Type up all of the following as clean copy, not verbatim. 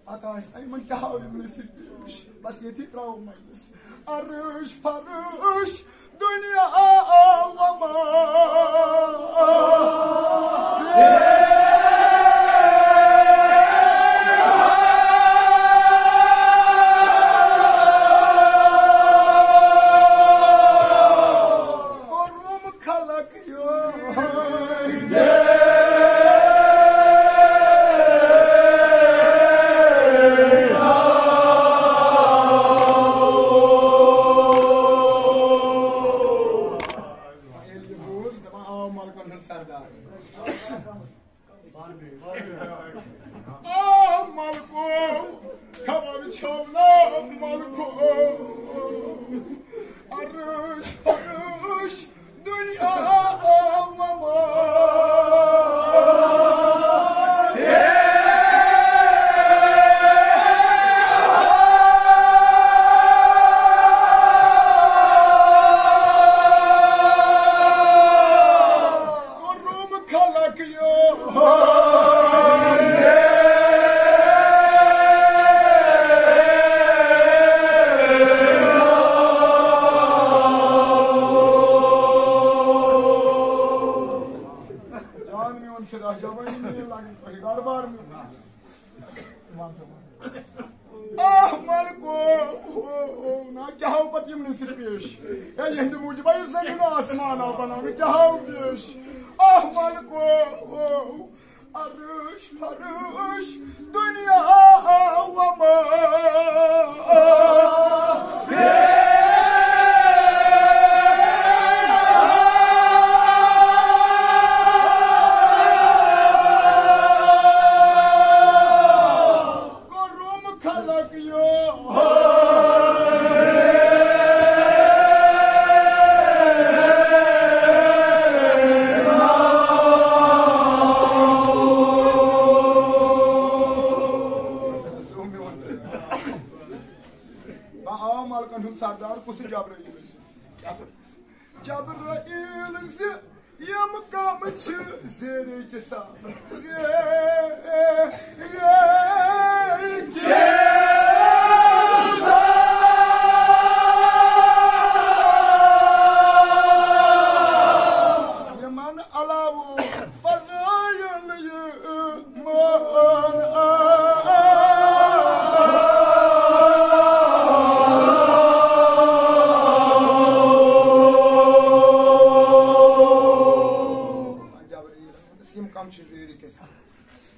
Ataş ayman kahvimle sirtmiş. Bas yeti travmayız. Arış parış dünya ağlama. Korum kalak yok. Arış parış dünya ağlama. Korum kalak yok. Ah Marco, ना क्या हो पति में सिर्फ पेश या ये हिंदू मुझे भाई सब ना आसमान आ बना में क्या हो पेश ah Marco arış parış dünya ağlama. Sardar kusu Cabrail yamkamışı zeri kesa yaman alavu fazaylı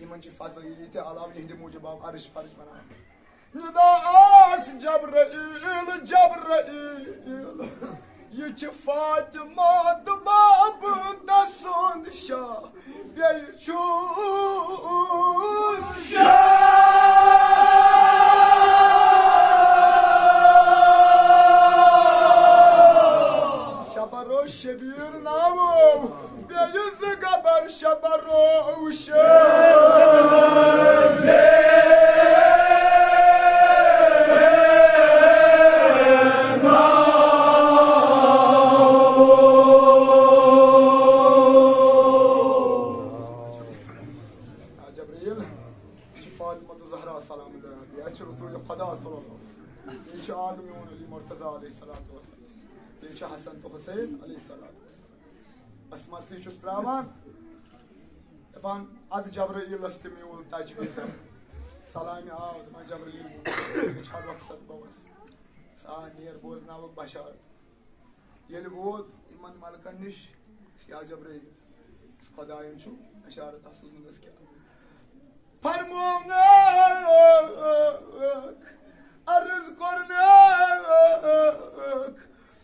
man fazileti alam yehdi mucibam arış parış bana. Nidaas Cabrail Cabrail Yüce Fatıma babında son şah bir çuz Şabaroş şebir navu bir yüzü kabar şabaroş Hasan to Hüseyin aleyhissalatu asma se Stravan ban ad Cabrail astemiul tajbir salami aad ma Cabrail chal waqt bawas saniyar boznavuk bashar yel bod iman malkanish ya Cabrail qadayin chu isharat asl mundas kya parmonak arz kornak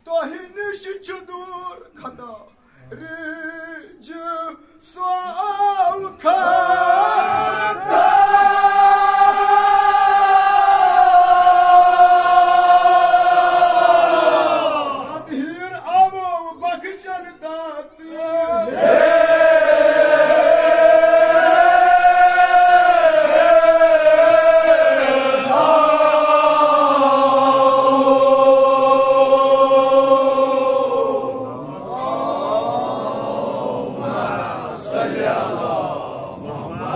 Tohiniş çudur kada rici salka Adhir avu bakıcan tatlı Allah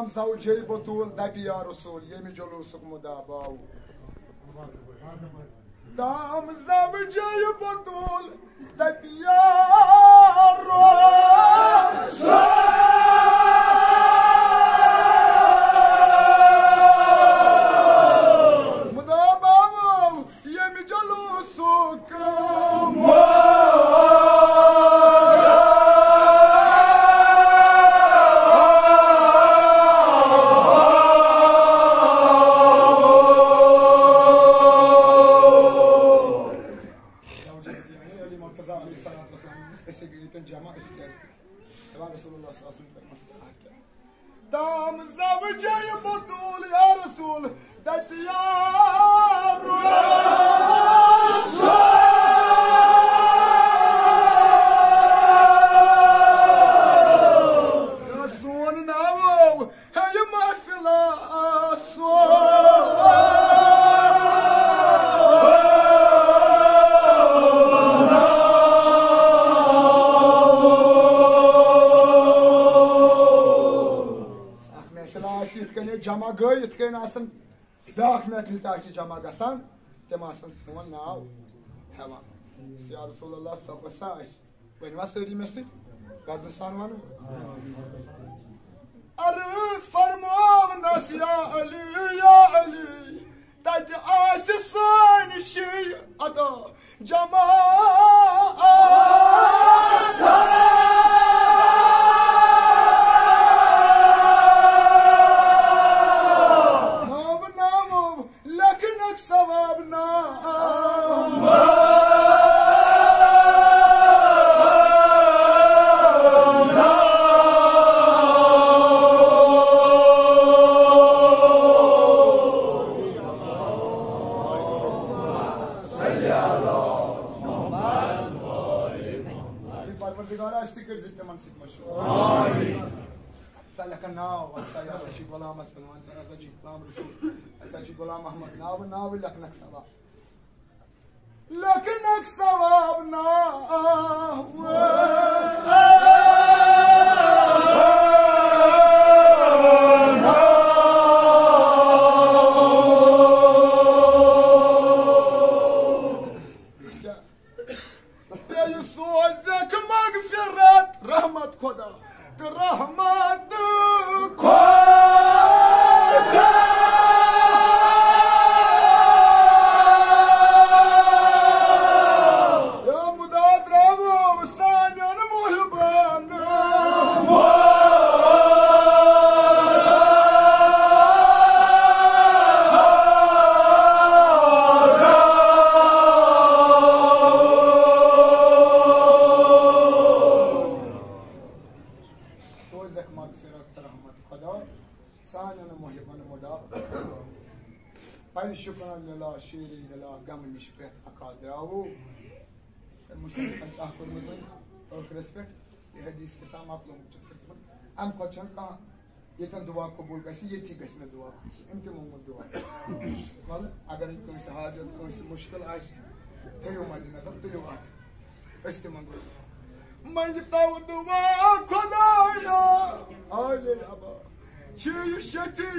Zawjay batul dati ya Rasul yemi jolusuk mudabaw Dam zawjay batul dati ya Rasul mudabaw yemi jolusuk Dam zawjay batul ya Rasul dati ya Rasul now hey my Jama gay itken asan dak metli taşı jama gasan temasın son now hava ya Resulullah sallallahu aleyhi ve sellem when was the message gazın sanmanı arı farman nas ya Ali tad asısan şey ata jamaat now لكنك ثواب لكنك ثوابنا يسوعك مغفرة رحمة خدا رحمة am koçan ka yetan दुआ कबूल कैसी ये ठीक है इसमें दुआ इनके मुंह में दुआ वाल अगर कोई से हाजत कोई से मुश्किल आए थे यो मदीना तब तो यो बात इसके मंगो मांगता हूँ दुआ खुदाया आले अबा चीज शती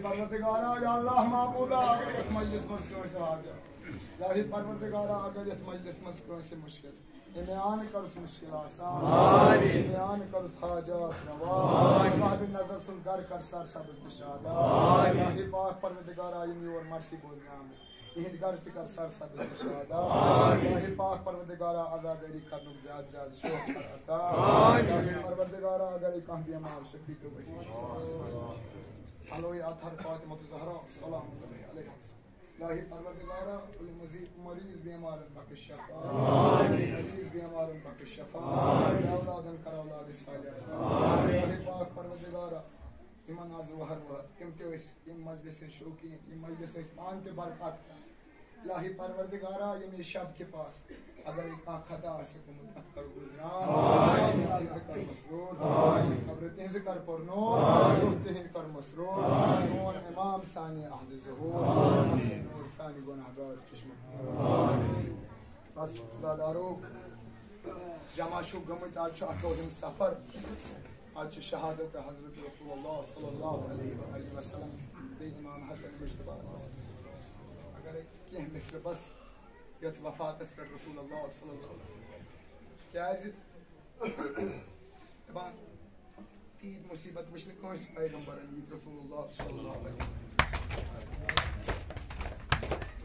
परवरदिगारा या अल्लाह माबूदा यत मजलिस मस्कर से हाजा इलाही परवरदिगारा अगर यत मजलिस मस्कर से मुश्किल इम्यान कर मुश्किल आसान आमीन इम्यान कर हाजत रवा साहिब नजर सुन कर सर सब इस्तिशादा आमीन इलाही पाक परवरदिगारा इन योर मर्सी बोलना इहद गर्ज कर सर सब इस्तिशादा आमीन इलाही पाक परवरदिगारा आजादी कर नुक ज्यादा शौक कर अता आमीन इलाही परवरदिगारा अगर कहां बीमार शफी तो बची हेलो या अथर फातिमा ज़हरा सलाम अलैहा इलाही परवरदिगारा कुल मरीज बीमार बख्श शफा आमीन मरीज बीमार बख्श शफा आमीन औलादन कर औलाद सालिह आमीन इलाही पाक परवरदिगारा इमान आज़र हर वह तुम ते इन मजलिस शौकी इन मजलिस पान ते बरकत इलाही परवरदिगारा ये मेरे शब्द के पास अगर एक खता से तुम मत कर गुजरान आमीन कर मसरूर आमीन खबरतें से कर परनूर रूहतें कर मसरूर सोन इमाम सानी अहद ज़हूर हसन और सानी गुनाहगार चश्मा आमीन बस दादारो जमा शु गमत आज अकोहिम सफर आज शहादत हजरत रसूलुल्लाह सल्लल्लाहु अलैहि वसल्लम बे इमाम हसन मुश्तबा अगर क्या मिस्र बस यत वफात पर रसूलुल्लाह सल्लल्लाहु अलैहि वसल्लम क्या दपान तीन मुसीबत वुचन कस पैगंबरन यी रसूलुल्लाह सल्लल्लाहु अलैहि वसल्लम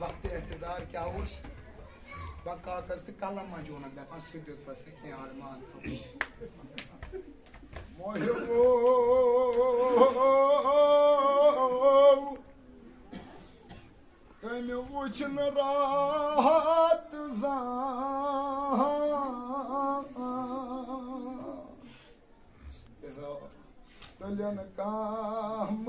वक्त एहतजार क्या उस कागज तो कलम मजून दपान सुद्युत बस के आरमान तमे वुचन राहत तलन काम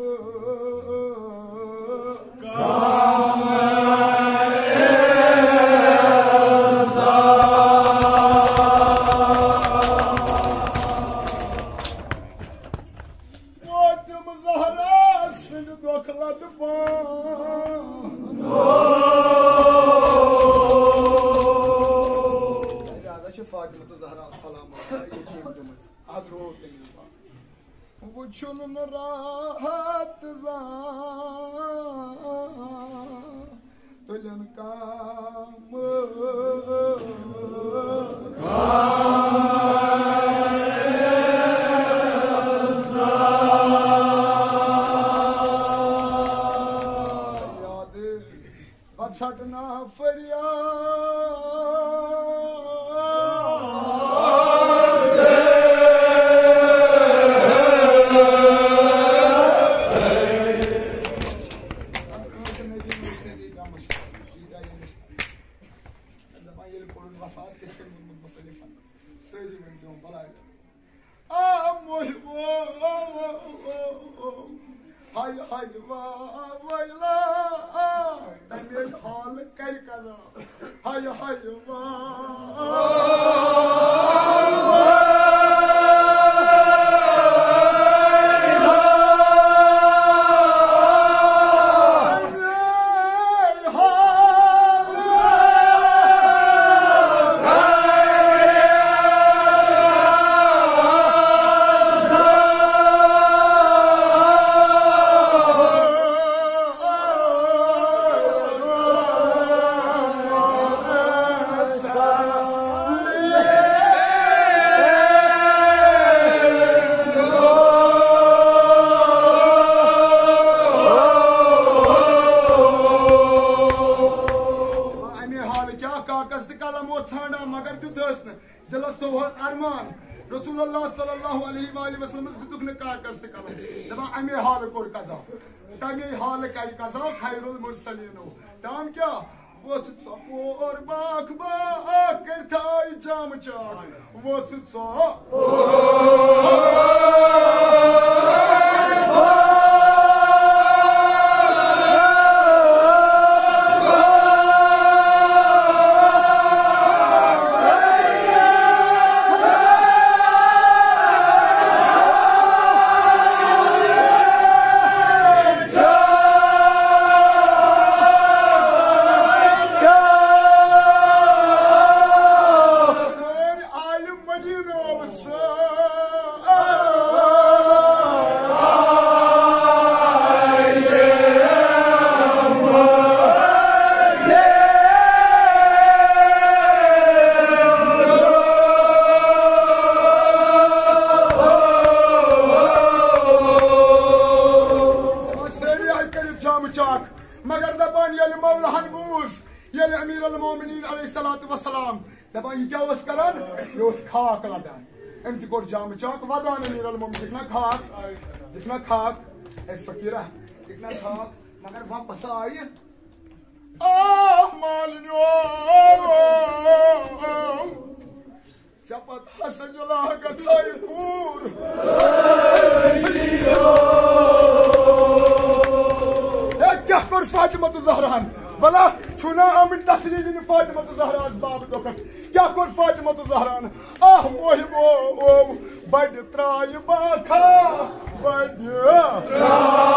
वुचन राहत तलन काम याद बछटना दिलस तो अरमान रसूलुल्लाह सल्लल्लाहु अलैहि वसल्लम दुखने का कष्ट करो दबा अमे हाल कोर कजा तमे हाल कर कजा खैरुल मुरसलीन ताम क्या वो सपोर बाख बा करथाई जाम चाक वो सो जाम चाक मगर दपान ये मौलाहन बूस ये अमीर अल मोमिनीन अलैहिस्सलातु वस्सलाम दपान ये क्या उस करन ये उस खाक लदान एमती कोर जाम चाक वदान अमीर अल मोमिनीन दिखना खाक ए फकीरा दिखना खाक मगर वापस आई मालिनो चपत हसजुला गछाई पूर क्या कर फातिमा ज़हरान भला छुना आमिर तस्लील इन फातिमा ज़हरान बाब दोकस क्या कर फातिमा ज़हरान आह मोहिबो ओ बड़ त्राय बाखा बड़ त्राय